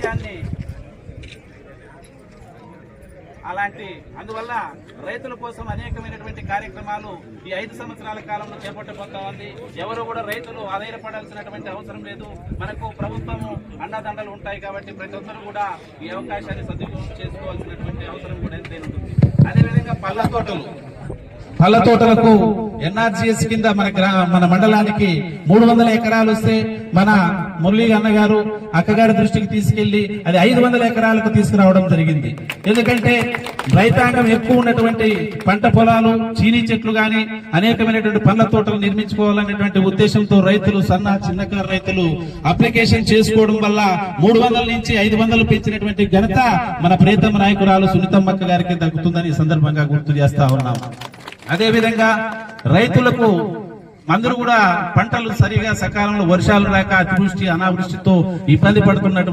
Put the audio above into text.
విషయాన్ని అందువల్ల రైతుల కోసం అనేకమైనటువంటి కార్యక్రమాలు ఈ 5 సంవత్సరాల కాలంలో చేపట్టబోతా ఉంది. ఎవరు కూడా రైతులు ఆధారపడాల్సినటువంటి అవసరం లేదు. మనకు ప్రభుత్వము అండదండలు ఉంటాయి కాబట్టి ప్రతి ఒక్కరు కూడా ఈ అవకాశాన్ని సద్వినియోగం చేసుకోవాల్సినటువంటి అవసరం కూడా ఎంతైనా ఉంటుంది. అదేవిధంగా పళ్ళ తోటలకు ఎన్ఆర్జీఎస్ కింద మన మండలానికి 300 ఎకరాలు వస్తే మన మురళీ అన్నగారు అక్కగారి దృష్టికి తీసుకెళ్లి అది 500 ఎకరాలకు తీసుకురావడం జరిగింది. ఎందుకంటే రైతాంగం ఎక్కువ ఉన్నటువంటి పంట పొలాలు, చీనీ చెట్లు గాని అనేకమైనటువంటి పండ్ల తోటలు నిర్మించుకోవాలనేటువంటి ఉద్దేశంతో రైతులు చిన్నకారు రైతులు అప్లికేషన్ చేసుకోవడం వల్ల 300 నుంచి 500 పెంచినటువంటి ఘనత మన ప్రియతమ నాయకురాలు సునీతమ్మక్క గారికి దక్కుతుందని ఈ సందర్భంగా గుర్తు చేస్తా ఉన్నాం. అదేవిధంగా రైతులకు అందరూ కూడా పంటలు సరిగా సకాలంలో వర్షాలు రాక అతివృష్టి అనావృష్టితో ఇబ్బంది పడుతున్నటువంటి